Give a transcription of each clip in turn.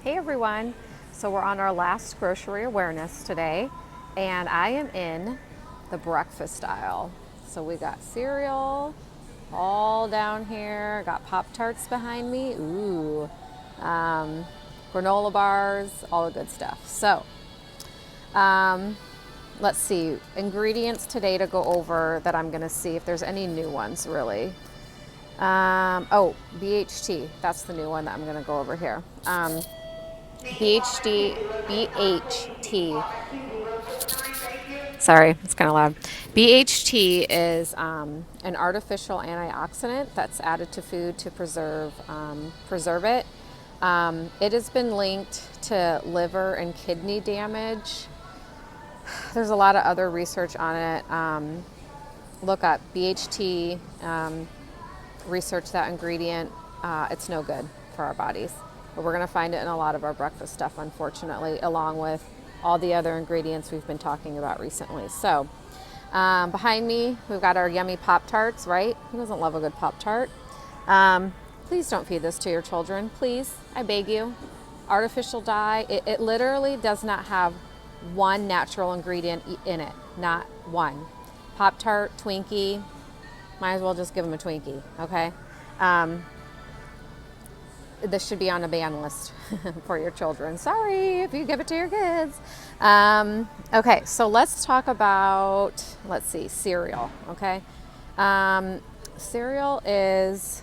Hey everyone, so we're on our last grocery awareness today, and I am in the breakfast aisle. So we got cereal all down here, got Pop-Tarts behind me, granola bars, all the good stuff. So let's see, ingredients today to go over that I'm gonna see if there's any new ones really. BHT, that's the new one that I'm gonna go over here. BHT. Sorry, it's kind of loud. BHT is an artificial antioxidant that's added to food to preserve it. It has been linked to liver and kidney damage. There's a lot of other research on it. Look up BHT, research that ingredient. It's no good for our bodies. But we're going to find it in a lot of our breakfast stuff, unfortunately, along with all the other ingredients we've been talking about recently. So behind me, we've got our yummy Pop-Tarts, right? Who doesn't love a good Pop-Tart? Please don't feed this to your children. Please, I beg you. Artificial dye, it literally does not have one natural ingredient in it, not one. Pop-Tart, Twinkie, might as well just give them a Twinkie, okay? This should be on a ban list for your children. Sorry if you give it to your kids. Okay, so let's talk about, cereal, okay? Cereal is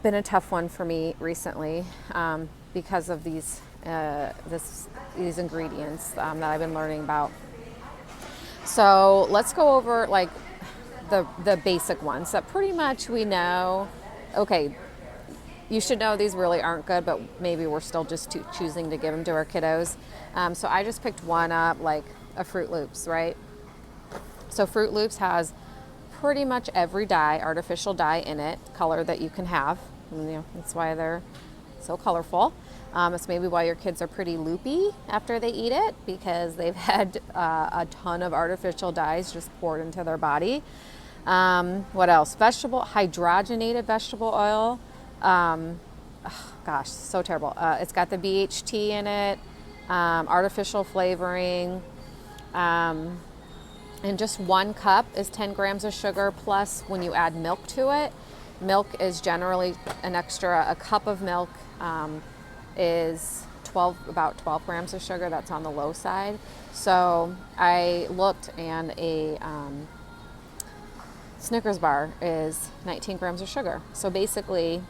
been a tough one for me recently because of these ingredients that I've been learning about. So let's go over like the basic ones that pretty much we know. Okay, you should know these really aren't good, but maybe we're still just choosing to give them to our kiddos. So I just picked one up, like a Fruit Loops, right? So Fruit Loops has pretty much every dye, artificial dye in it, color that you can have. And, you know, that's why they're so colorful. It's maybe why your kids are pretty loopy after they eat it, because they've had a ton of artificial dyes just poured into their body. What else? Hydrogenated vegetable oil. Gosh, so terrible. It's got the BHT in it, artificial flavoring, and just 1 cup is 10 grams of sugar, plus when you add milk to it, milk is generally a cup of milk is about 12 grams of sugar. That's on the low side. So I looked, and a Snickers bar is 19 grams of sugar. So basically,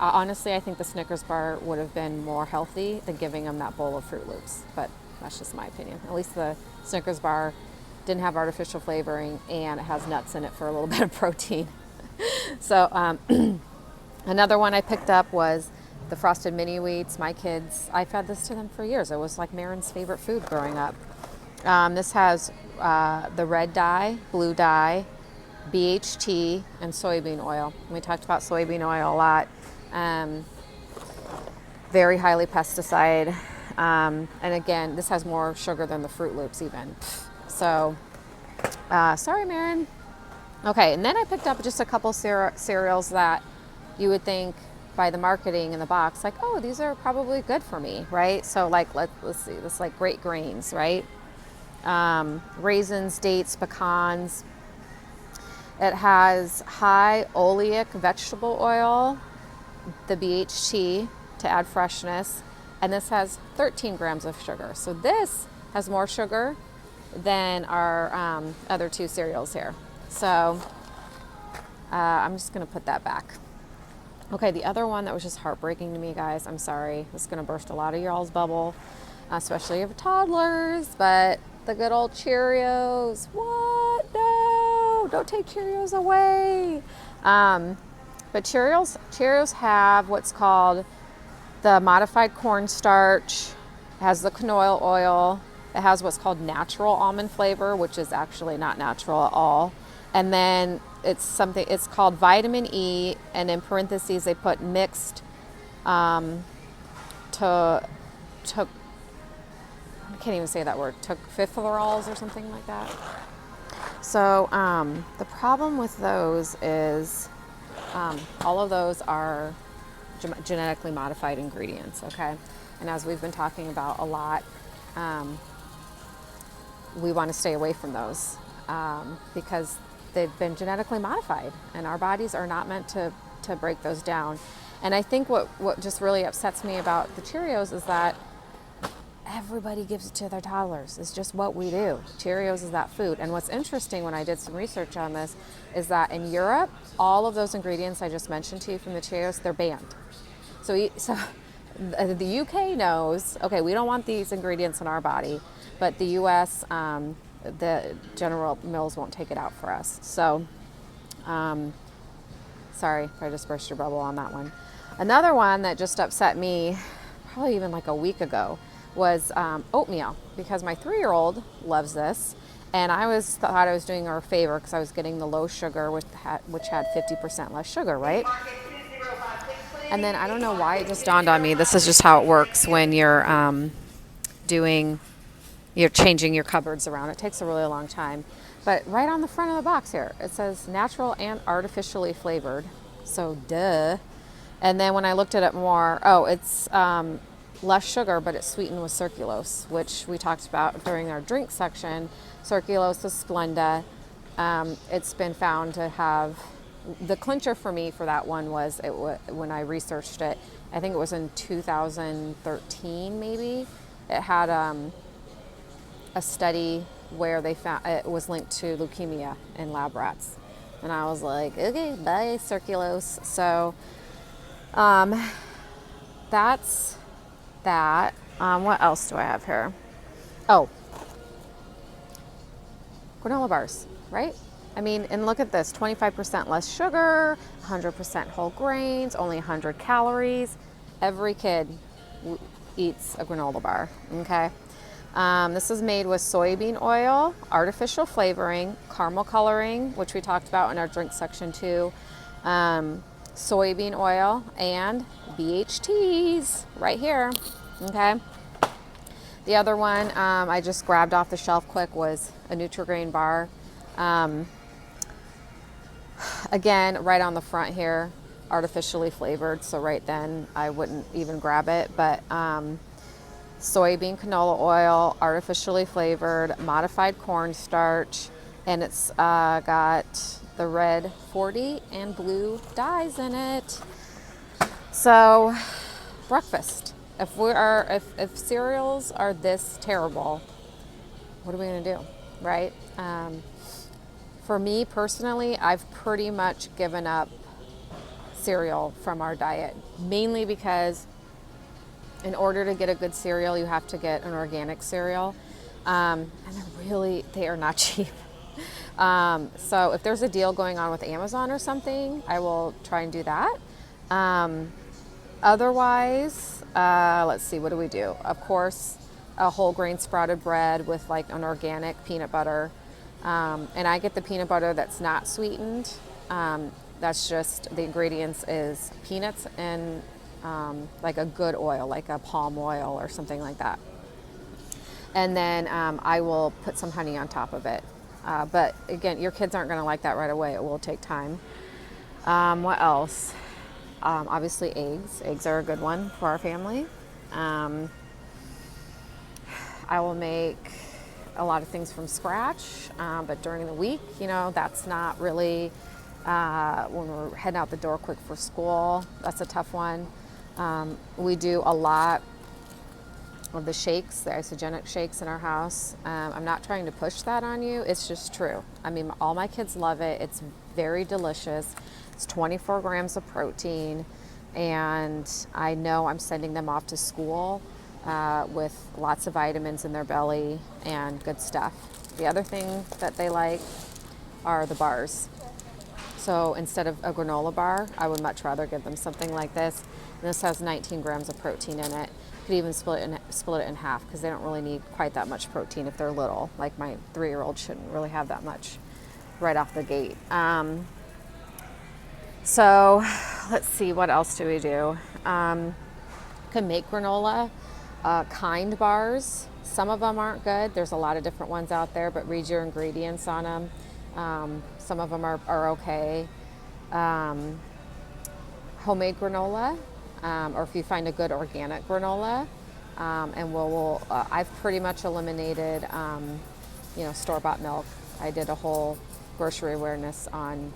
honestly, I think the Snickers bar would have been more healthy than giving them that bowl of Fruit Loops, but that's just my opinion. At least the Snickers bar didn't have artificial flavoring, and it has nuts in it for a little bit of protein. So another one I picked up was the Frosted Mini Wheats. My kids, I fed this to them for years. It was like Marin's favorite food growing up. This has the red dye, blue dye, BHT, and soybean oil. We talked about soybean oil a lot. Very highly pesticide. And again, this has more sugar than the Fruit Loops even. So, sorry, Marin. Okay, and then I picked up just a couple cereals that you would think by the marketing in the box, like, oh, these are probably good for me, right? So like, let's see, this like Great Grains, right? Raisins, dates, pecans. It has high oleic vegetable oil, the BHT to add freshness, and this has 13 grams of sugar. So this has more sugar than our other 2 cereals here. So I'm just gonna put that back. Okay, the other one that was just heartbreaking to me, guys, I'm sorry, this is gonna burst a lot of y'all's bubble, especially if toddlers, but the good old Cheerios. What? No, don't take Cheerios away. But Cheerios have what's called the modified cornstarch, it has the canola oil, it has what's called natural almond flavor, which is actually not natural at all. And then it's called vitamin E, and in parentheses they put mixed I can't even say that word, tocopherols or something like that. So the problem with those is all of those are genetically modified ingredients, okay? And as we've been talking about a lot, we want to stay away from those because they've been genetically modified, and our bodies are not meant to break those down. And I think what just really upsets me about the Cheerios is that everybody gives it to their toddlers. It's just what we do. Cheerios is that food. And what's interesting when I did some research on this is that in Europe, all of those ingredients I just mentioned to you from the Cheerios, they're banned. So the UK knows, okay, we don't want these ingredients in our body, but the US, the General Mills won't take it out for us. So, sorry if I just burst your bubble on that one. Another one that just upset me, probably even like a week ago, was oatmeal, because my 3-year-old loves this, and I thought I was doing her a favor because I was getting the low sugar, which had 50% less sugar, right? And then I don't know why it just dawned on me, this is just how it works when you're you're changing your cupboards around. It takes a really long time. But right on the front of the box here, it says natural and artificially flavored. So duh. And then when I looked at it more, it's less sugar, but it's sweetened with Circulose, which we talked about during our drink section. Circulose is Splenda. It's been found to have, the clincher for me for that one was when I researched it, I think it was in 2013 maybe, it had a study where they found it was linked to leukemia in lab rats. And I was like, okay, bye, Circulose. So that's that. What else do I have here? Oh, granola bars, right? I mean, and look at this, 25% less sugar, 100% whole grains, only 100 calories. Every kid eats a granola bar, okay? This is made with soybean oil, artificial flavoring, caramel coloring, which we talked about in our drink section too, soybean oil, and BHTs right here, okay? The other one I just grabbed off the shelf quick was a Nutri-Grain bar. Again, right on the front here, artificially flavored, so right then I wouldn't even grab it, but soybean canola oil, artificially flavored, modified cornstarch, and it's got the red 40 and blue dyes in it. So, breakfast. If cereals are this terrible, what are we gonna do, right? For me personally, I've pretty much given up cereal from our diet, mainly because in order to get a good cereal, you have to get an organic cereal, and they are not cheap. So if there's a deal going on with Amazon or something, I will try and do that. Otherwise, let's see, what do we do? Of course, a whole grain sprouted bread with like an organic peanut butter. And I get the peanut butter that's not sweetened. That's just, the ingredients is peanuts and like a good oil, like a palm oil or something like that. And then I will put some honey on top of it. But again, your kids aren't gonna like that right away. It will take time. What else? Obviously eggs. Eggs are a good one for our family. I will make a lot of things from scratch, but during the week, that's not really, when we're heading out the door quick for school, that's a tough one. We do a lot of the shakes, the isogenic shakes in our house. I'm not trying to push that on you, it's just true. I mean, all my kids love it. It's very delicious. It's 24 grams of protein, and I know I'm sending them off to school with lots of vitamins in their belly and good stuff. The other thing that they like are the bars. So instead of a granola bar, I would much rather give them something like this. And this has 19 grams of protein in it. You could even split it in half because they don't really need quite that much protein if they're little. Like my 3-year-old shouldn't really have that much right off the gate. So let's see, what else do we do? Can make granola. Kind bars, some of them aren't good. There's a lot of different ones out there, but read your ingredients on them. Some of them are okay. Homemade granola. or if you find a good organic granola. And I've pretty much eliminated, store-bought milk. I did a whole grocery awareness on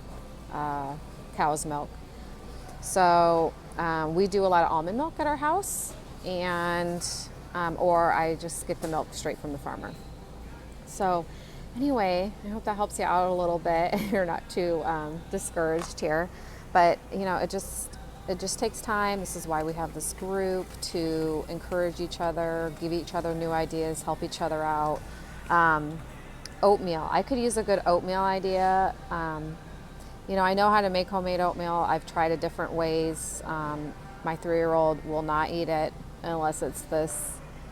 cow's milk. So we do a lot of almond milk at our house, and or I just get the milk straight from the farmer. So anyway, I hope that helps you out a little bit. You're not too discouraged here, but it just takes time. This is why we have this group, to encourage each other, give each other new ideas, help each other out. Oatmeal. I could use a good oatmeal idea. I know how to make homemade oatmeal. I've tried it different ways. My 3-year-old will not eat it unless it's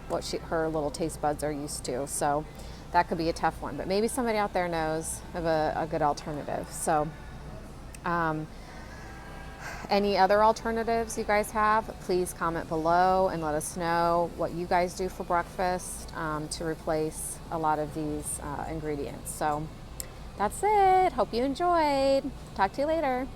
what her little taste buds are used to. So that could be a tough one. But maybe somebody out there knows of a good alternative. So any other alternatives you guys have, please comment below and let us know what you guys do for breakfast to replace a lot of these ingredients. So that's it. Hope you enjoyed. Talk to you later.